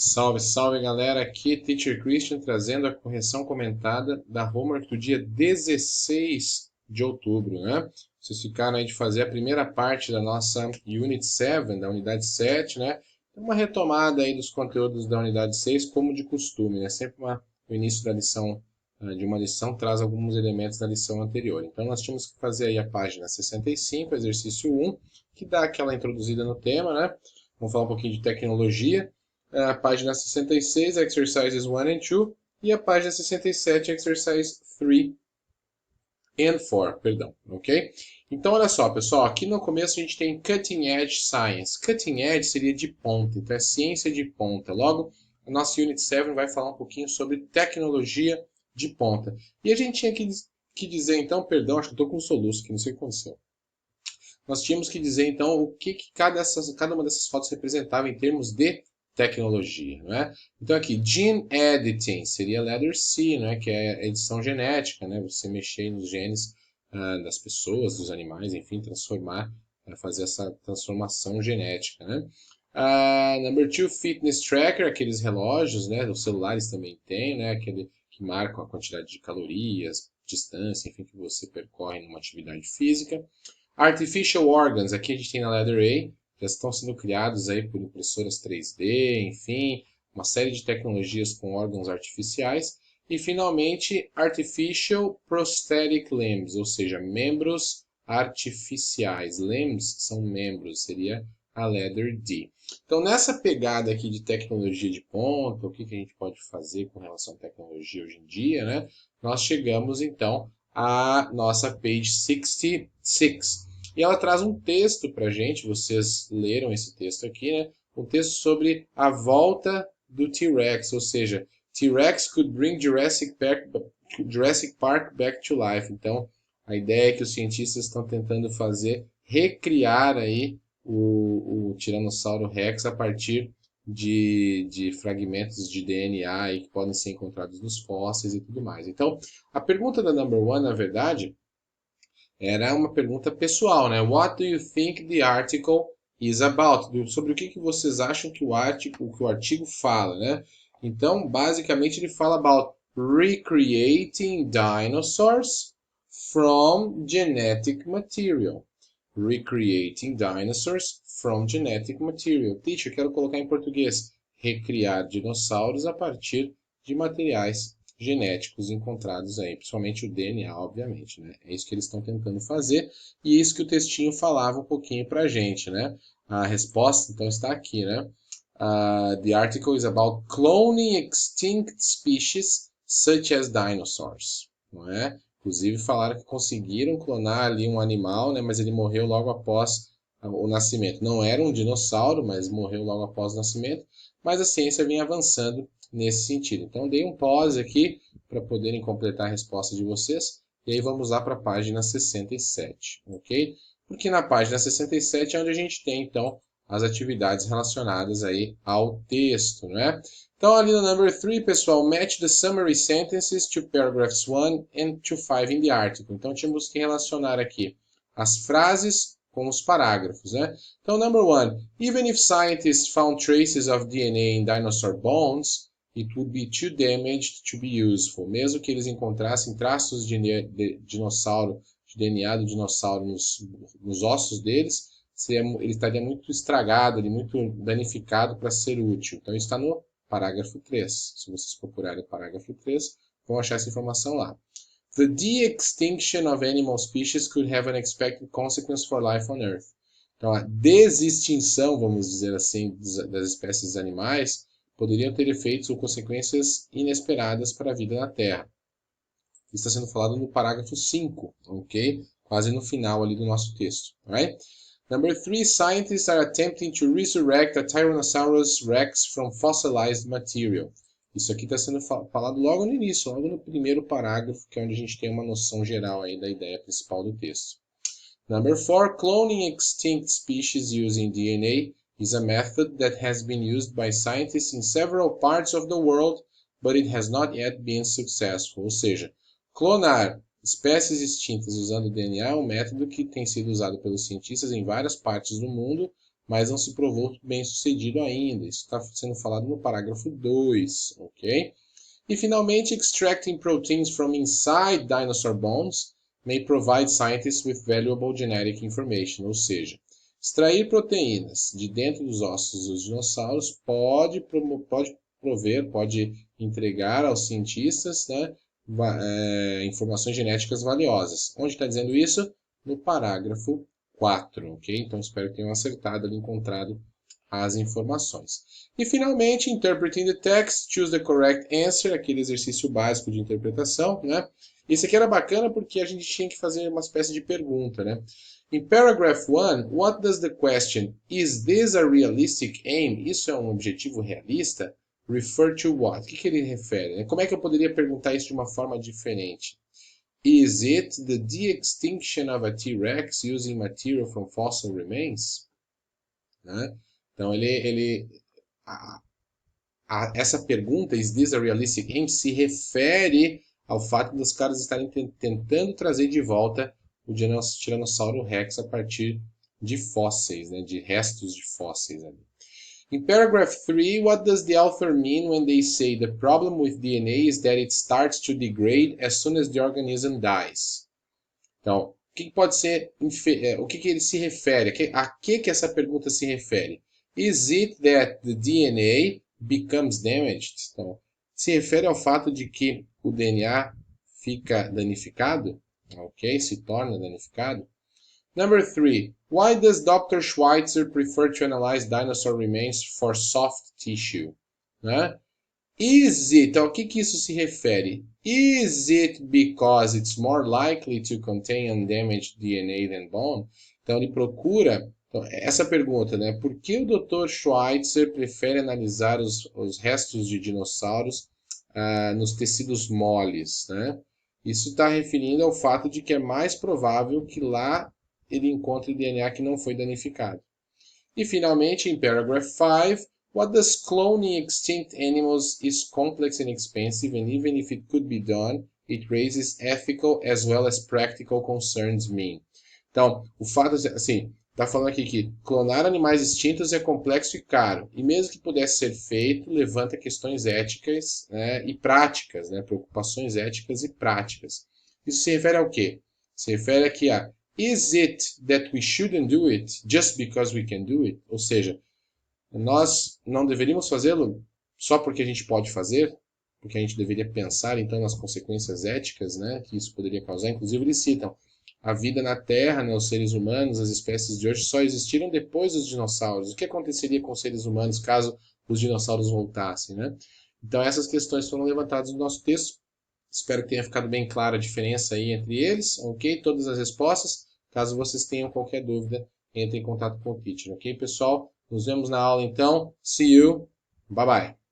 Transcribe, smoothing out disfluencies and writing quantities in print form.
Salve, salve galera, aqui Teacher Christian trazendo a correção comentada da homework do dia 16 de outubro, né? Vocês ficaram aí de fazer a primeira parte da nossa Unit 7, da unidade 7, né? Uma retomada aí dos conteúdos da unidade 6, como de costume, né? Sempre o início da lição, de uma lição, traz alguns elementos da lição anterior. Então nós tínhamos que fazer aí a página 65, exercício 1, que dá aquela introduzida no tema, né? Vamos falar um pouquinho de tecnologia. A página 66, exercises 1 and 2, e a página 67, exercise 3 and 4, perdão, ok? Então, olha só, pessoal, aqui no começo a gente tem Cutting Edge Science. Cutting Edge seria de ponta, então é ciência de ponta. Logo, a nossa Unit 7 vai falar um pouquinho sobre tecnologia de ponta. E a gente tinha que dizer, então, perdão, acho que estou com um soluço aqui, não sei o que aconteceu. Nós tínhamos que dizer, então, o que cada uma dessas fotos representava em termos de tecnologia, não é? Então aqui, gene editing seria letter C, não é? Que é edição genética, né? Você mexer nos genes das pessoas, dos animais, enfim, transformar, fazer essa transformação genética, né? Number 2, fitness tracker, aqueles relógios, né? Os celulares também tem, né? Aquele que marcam a quantidade de calorias, distância, enfim, que você percorre numa atividade física. Artificial organs, aqui a gente tem na letter A, já estão sendo criados aí por impressoras 3D, enfim, uma série de tecnologias com órgãos artificiais. E finalmente, artificial prosthetic limbs, ou seja, membros artificiais. Limbs são membros, seria a letter D. Então, nessa pegada aqui de tecnologia de ponta, o que a gente pode fazer com relação à tecnologia hoje em dia, né? Nós chegamos então à nossa page 66. E ela traz um texto para a gente, vocês leram esse texto aqui, né? Um texto sobre a volta do T-Rex, ou seja, T-Rex could bring Jurassic Park back to life. Então, a ideia é que os cientistas estão tentando fazer, recriar aí o Tiranossauro Rex a partir de fragmentos de DNA aí que podem ser encontrados nos fósseis e tudo mais. Então, a pergunta da number one, na verdade, era uma pergunta pessoal, né? What do you think the article is about? Sobre o que vocês acham que o artigo fala, né? Então, basicamente, ele fala about recreating dinosaurs from genetic material. Recreating dinosaurs from genetic material. Teacher, quero colocar em português. Recriar dinossauros a partir de materiais genéticos encontrados aí, principalmente o DNA, obviamente, né? É isso que eles estão tentando fazer e isso que o textinho falava um pouquinho pra gente, né? A resposta, então, está aqui, né? The article is about cloning extinct species such as dinosaurs, não é? Inclusive falaram que conseguiram clonar ali um animal, né? Mas ele morreu logo após o nascimento. Não era um dinossauro, mas morreu logo após o nascimento. Mas a ciência vem avançando nesse sentido. Então, dei um pause aqui para poderem completar a resposta de vocês. E aí vamos lá para a página 67, ok? Porque na página 67 é onde a gente tem, então, as atividades relacionadas aí ao texto, né? Então, ali no number 3, pessoal, match the summary sentences to paragraphs 1 and to 5 in the article. Então, tínhamos que relacionar aqui as frases com os parágrafos, né? Então, number 1, even if scientists found traces of DNA in dinosaur bones, it would be too damaged to be useful. Mesmo que eles encontrassem traços de dinossauro, de DNA do dinossauro nos ossos deles, ele estaria muito estragado, muito danificado para ser útil. Então, isso está no parágrafo 3. Se vocês procurarem o parágrafo 3, vão achar essa informação lá. The de-extinction of animal species could have an expected consequence for life on Earth. Então, a desextinção, vamos dizer assim, das espécies animais poderiam ter efeitos ou consequências inesperadas para a vida na Terra. Isso está sendo falado no parágrafo 5, ok? Quase no final ali do nosso texto, right? Number 3, scientists are attempting to resurrect a Tyrannosaurus rex from fossilized material. Isso aqui está sendo falado logo no início, logo no primeiro parágrafo, que é onde a gente tem uma noção geral aí da ideia principal do texto. Number 4, cloning extinct species using DNA is a method that has been used by scientists in several parts of the world, but it has not yet been successful. Ou seja, clonar espécies extintas usando DNA é um método que tem sido usado pelos cientistas em várias partes do mundo, mas não se provou bem sucedido ainda. Isso está sendo falado no parágrafo 2, ok? E finalmente, extracting proteins from inside dinosaur bones may provide scientists with valuable genetic information, ou seja, extrair proteínas de dentro dos ossos dos dinossauros pode entregar aos cientistas, né, informações genéticas valiosas. Onde está dizendo isso? No parágrafo 4, ok? Então espero que tenham acertado ali, encontrado as informações. E finalmente, interpreting the text, choose the correct answer, aquele exercício básico de interpretação, né? Esse aqui era bacana porque a gente tinha que fazer uma espécie de pergunta, né? In paragraph 1, what does the question, is this a realistic aim? Isso é um objetivo realista? Refer to what? O que ele refere? Como é que eu poderia perguntar isso de uma forma diferente? Is it the de-extinction of a T-Rex using material from fossil remains? Né? Então, essa pergunta, is this a realistic aim, se refere ao fato dos caras estarem tentando trazer de volta o Tiranossauro Rex a partir de fósseis, né, de restos de fósseis. In paragraph 3, what does the author mean when they say the problem with DNA is that it starts to degrade as soon as the organism dies? Então, o que pode ser, o que ele se refere? A que essa pergunta se refere? Is it that the DNA becomes damaged? Então, se refere ao fato de que o DNA fica danificado, ok? Se torna danificado. Number 3. Why does Dr. Schweitzer prefer to analyze dinosaur remains for soft tissue? Né? Is it, ao que isso se refere? Is it because it's more likely to contain undamaged DNA than bone? Então ele procura, essa pergunta, né? Por que o Dr. Schweitzer prefere analisar os restos de dinossauros nos tecidos moles, né? Isso está referindo ao fato de que é mais provável que lá ele encontre DNA que não foi danificado. E finalmente, em paragraph 5, what does cloning extinct animals is complex and expensive, and even if it could be done, it raises ethical as well as practical concerns mean. Então, o fato, assim, está falando aqui que clonar animais extintos é complexo e caro, e mesmo que pudesse ser feito, levanta questões éticas, né, e práticas, né, preocupações éticas e práticas. Isso se refere ao quê? Se refere aqui a is it that we shouldn't do it just because we can do it? Ou seja, nós não deveríamos fazê-lo só porque a gente pode fazer, porque a gente deveria pensar então nas consequências éticas, né, que isso poderia causar. Inclusive eles citam a vida na Terra, né, os seres humanos, as espécies de hoje só existiram depois dos dinossauros. O que aconteceria com os seres humanos caso os dinossauros voltassem, né? Então essas questões foram levantadas no nosso texto. Espero que tenha ficado bem clara a diferença aí entre eles, ok? Todas as respostas. Caso vocês tenham qualquer dúvida, entre em contato com o teacher, ok, pessoal? Nos vemos na aula então. See you. Bye bye.